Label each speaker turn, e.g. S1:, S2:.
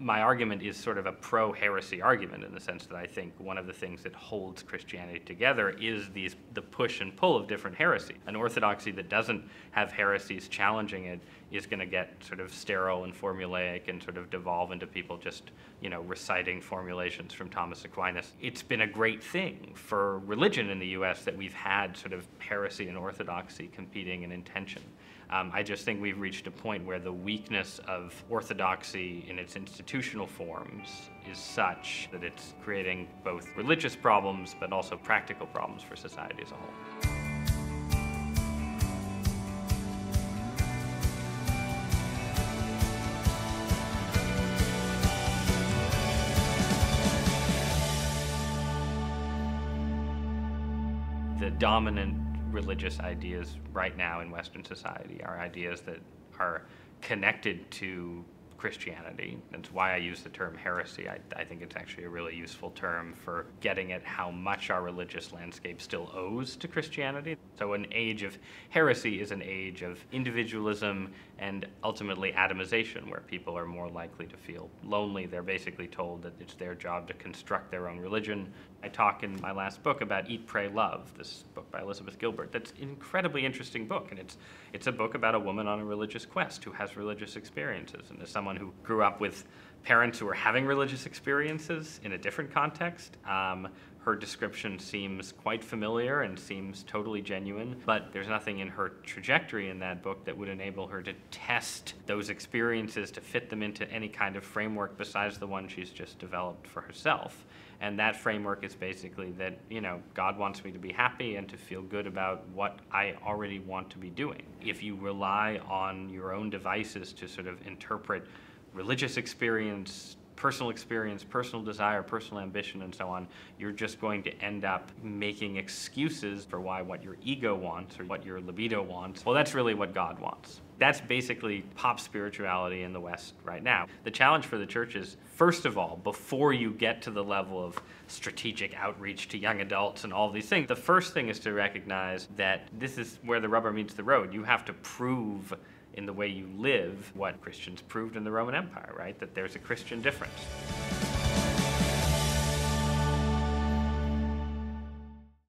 S1: my argument is sort of a pro-heresy argument in the sense that I think one of the things that holds Christianity together is the push and pull of different heresies. An orthodoxy that doesn't have heresies challenging it is going to get sort of sterile and formulaic and sort of devolve into people just, reciting formulations from Thomas Aquinas. It's been a great thing for religion in the U.S. that we've had sort of heresy and orthodoxy competing in intention. I just think we've reached a point where the weakness of orthodoxy in its institutional forms is such that it's creating both religious problems but also practical problems for society as a whole. The dominant religious ideas right now in Western society are ideas that are connected to Christianity. That's why I use the term heresy. I think it's actually a really useful term for getting at how much our religious landscape still owes to Christianity. So an age of heresy is an age of individualism and ultimately atomization, where people are more likely to feel lonely. They're basically told that it's their job to construct their own religion. I talk in my last book about Eat, Pray, Love, this book by Elizabeth Gilbert. That's an incredibly interesting book, and it's a book about a woman on a religious quest who has religious experiences. And as someone who grew up with parents who were having religious experiences in a different context, her description seems quite familiar and seems totally genuine, but there's nothing in her trajectory in that book that would enable her to test those experiences to fit them into any kind of framework besides the one she's just developed for herself. And that framework is basically that, God wants me to be happy and to feel good about what I already want to be doing. If you rely on your own devices to sort of interpret religious experience, personal desire, personal ambition, and so on, you're just going to end up making excuses for why what your ego wants or what your libido wants. Well, that's really what God wants. That's basically pop spirituality in the West right now. The challenge for the church is, first of all, before you get to the level of strategic outreach to young adults and all these things, the first thing is to recognize that this is where the rubber meets the road. You have to prove in the way you live what Christians proved in the Roman Empire, right? That there's a Christian difference.